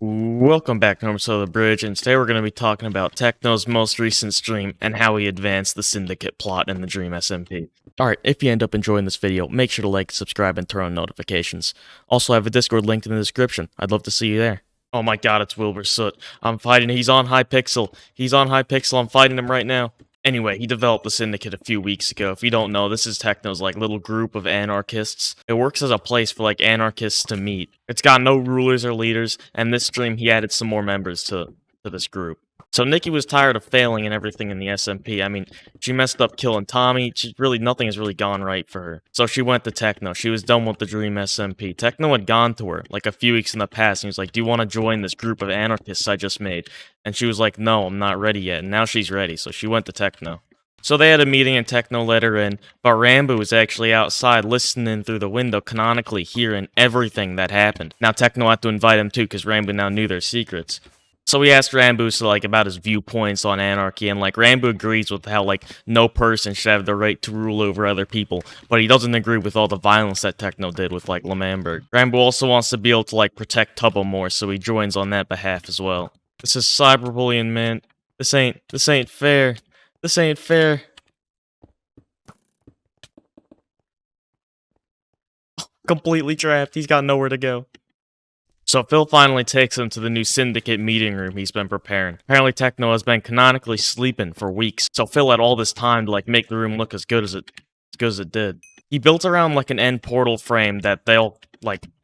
Welcome back to the Bridge, and today we're going to be talking about Techno's most recent stream and how he advanced the Syndicate plot in the Dream SMP. Alright, if you end up enjoying this video, make sure to like, subscribe, and turn on notifications. Also, I have a Discord linked in the description. I'd love to see you there. Oh my god, it's Wilbur Soot. I'm fighting, he's on Hypixel. He's on Hypixel, I'm fighting him right now. Anyway, he developed the Syndicate a few weeks ago. If you don't know, this is Techno's little group of anarchists. It works as a place for anarchists to meet. It's got no rulers or leaders, and this stream he added some more members to this group. So Nikki was tired of failing and everything in the SMP. I mean, she messed up killing Tommy. Nothing has really gone right for her. So she went to Techno. She was done with the Dream SMP. Techno had gone to her a few weeks in the past, and he was like, "Do you want to join this group of anarchists I just made?" And she was like, "No, I'm not ready yet." And now she's ready, so she went to Techno. So they had a meeting and Techno let her in, but Ranboo was actually outside listening through the window, canonically hearing everything that happened. Now Techno had to invite him too, because Ranboo now knew their secrets. So we asked Ranboo about his viewpoints on anarchy, and Ranboo agrees with how no person should have the right to rule over other people, but he doesn't agree with all the violence that Techno did with Lemamberg. Ranboo also wants to be able to protect Tubbo more, so he joins on that behalf as well. This is cyberbullying, man. This ain't fair. This ain't fair. Completely trapped. He's got nowhere to go. So Phil finally takes him to the new Syndicate meeting room he's been preparing. Apparently Techno has been canonically sleeping for weeks, so Phil had all this time to make the room look as good as it did. He built around an end portal frame that they'll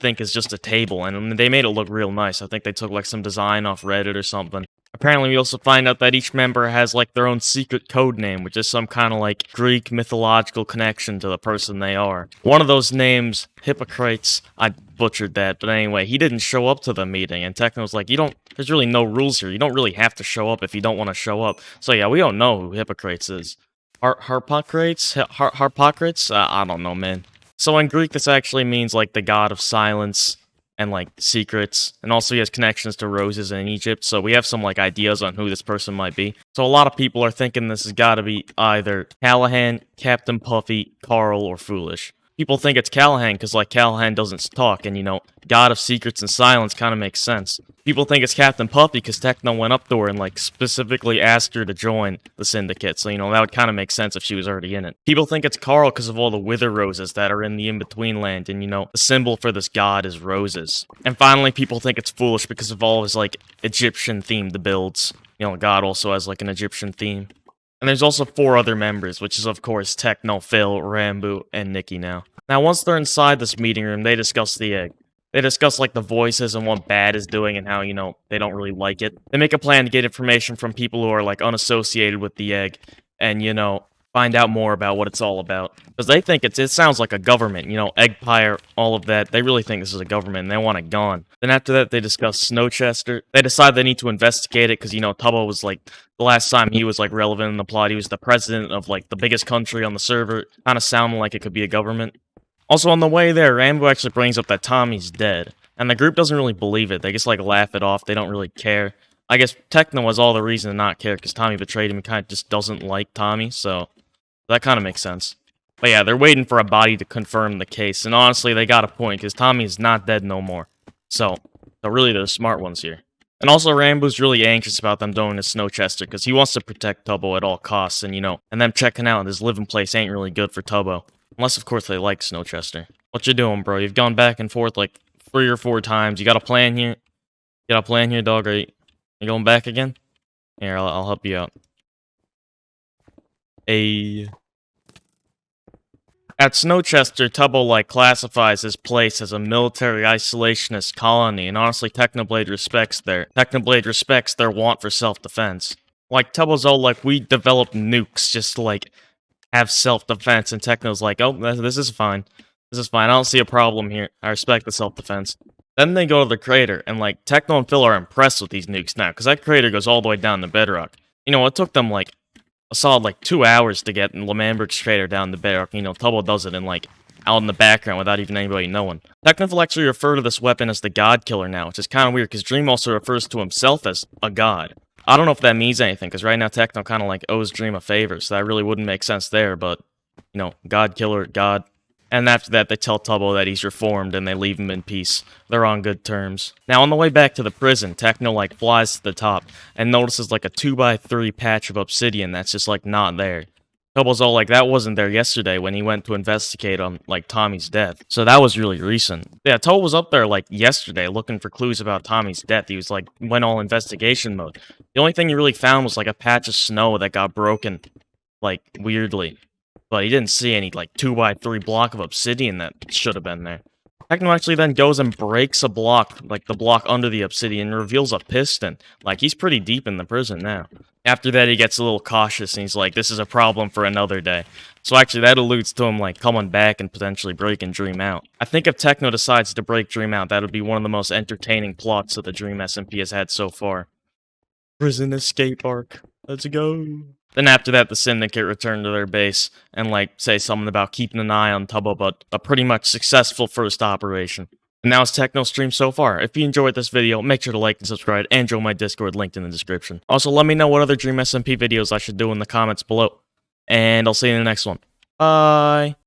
think is just a table, and they made it look real nice. I think they took some design off Reddit or something. Apparently we also find out that each member has their own secret code name, which is some kind of Greek mythological connection to the person they are. One of those names, Hippocrates, I butchered that, but anyway, he didn't show up to the meeting, and Techno's like, there's really no rules here. You don't really have to show up if you don't want to show up. So yeah, we don't know who Hippocrates is. Harpocrates? Harpocrates? I don't know, man. So in Greek, this actually means the god of silence and secrets, and also he has connections to roses in Egypt, so we have some ideas on who this person might be. So a lot of people are thinking this has got to be either Callahan, Captain Puffy, Carl, or Foolish. People think it's Callahan because Callahan doesn't talk, and god of secrets and silence kind of makes sense. People think it's Captain Puffy because Techno went up to her and specifically asked her to join the Syndicate, so that would kind of make sense if she was already in it. People think it's Carl because of all the wither roses that are in the in-between land, and the symbol for this god is roses. And finally, people think it's Foolish because of all of his Egyptian themed builds. God also has an Egyptian theme. And there's also 4 other members, which is of course Techno, Phil, Ranboo, and Nikki now. Now once they're inside this meeting room, they discuss the egg. They discuss the voices and what Bad is doing and how, they don't really like it. They make a plan to get information from people who are unassociated with the egg and, find out more about what it's all about. Because they think it sounds like a government, eggpire, all of that. They really think this is a government and they want it gone. Then after that, they discuss Snowchester. They decide they need to investigate it because, Tubbo was the last time he was relevant in the plot, he was the president of the biggest country on the server. Kind of sounding like it could be a government. Also on the way there, Ranboo actually brings up that Tommy's dead. And the group doesn't really believe it. They just laugh it off. They don't really care. I guess Techno has all the reason to not care because Tommy betrayed him and kind of just doesn't like Tommy, so that kind of makes sense. But yeah, they're waiting for a body to confirm the case, and honestly, they got a point, because Tommy is not dead no more. So really, they're the smart ones here. And also, Ranboo's really anxious about them going to Snowchester, because he wants to protect Tubbo at all costs, and and them checking out his living place ain't really good for Tubbo. Unless, of course, they like Snowchester. What you doing, bro? You've gone back and forth 3 or 4 times. You got a plan here? You got a plan here, dog? Are you going back again? Here, I'll help you out. At Snowchester, Tubbo classifies his place as a military isolationist colony, and honestly, Technoblade respects their want for self-defense. Tubbo's all we developed nukes just to have self-defense, and Techno's oh, this is fine. This is fine. I don't see a problem here. I respect the self-defense. Then they go to the crater, and Techno and Phil are impressed with these nukes now, because that crater goes all the way down to bedrock. It took them a solid 2 hours to get Lemamberg's crater down to bedrock. Tubbo does it in out in the background without even anybody knowing. Techno actually refer to this weapon as the God Killer now, which is kind of weird because Dream also refers to himself as a god. I don't know if that means anything, because right now Techno kind of owes Dream a favor, so that really wouldn't make sense there, but, God Killer, God. And after that, they tell Tubbo that he's reformed and they leave him in peace. They're on good terms. Now, on the way back to the prison, Techno, like, flies to the top and notices, like, a 2x3 patch of obsidian that's just, like, not there. Tubbo's all like, that wasn't there yesterday when he went to investigate on, like, Tommy's death. So that was really recent. Yeah, Tubbo was up there, like, yesterday looking for clues about Tommy's death. He was, like, went all investigation mode. The only thing he really found was, like, a patch of snow that got broken, like, weirdly. But he didn't see any, like, 2x3 block of obsidian that should have been there. Techno actually then goes and breaks a block, like the block under the obsidian, and reveals a piston. Like, he's pretty deep in the prison now. After that, he gets a little cautious, and he's like, this is a problem for another day. So actually, that alludes to him, like, coming back and potentially breaking Dream out. I think if Techno decides to break Dream out, that would be one of the most entertaining plots that the Dream SMP has had so far. Prison escape arc. Let's go. Then after that, the Syndicate return to their base and, like, say something about keeping an eye on Tubbo, but a pretty much successful first operation. And that was Techno's stream so far. If you enjoyed this video, make sure to like and subscribe, and join my Discord linked in the description. Also, let me know what other Dream SMP videos I should do in the comments below. And I'll see you in the next one. Bye!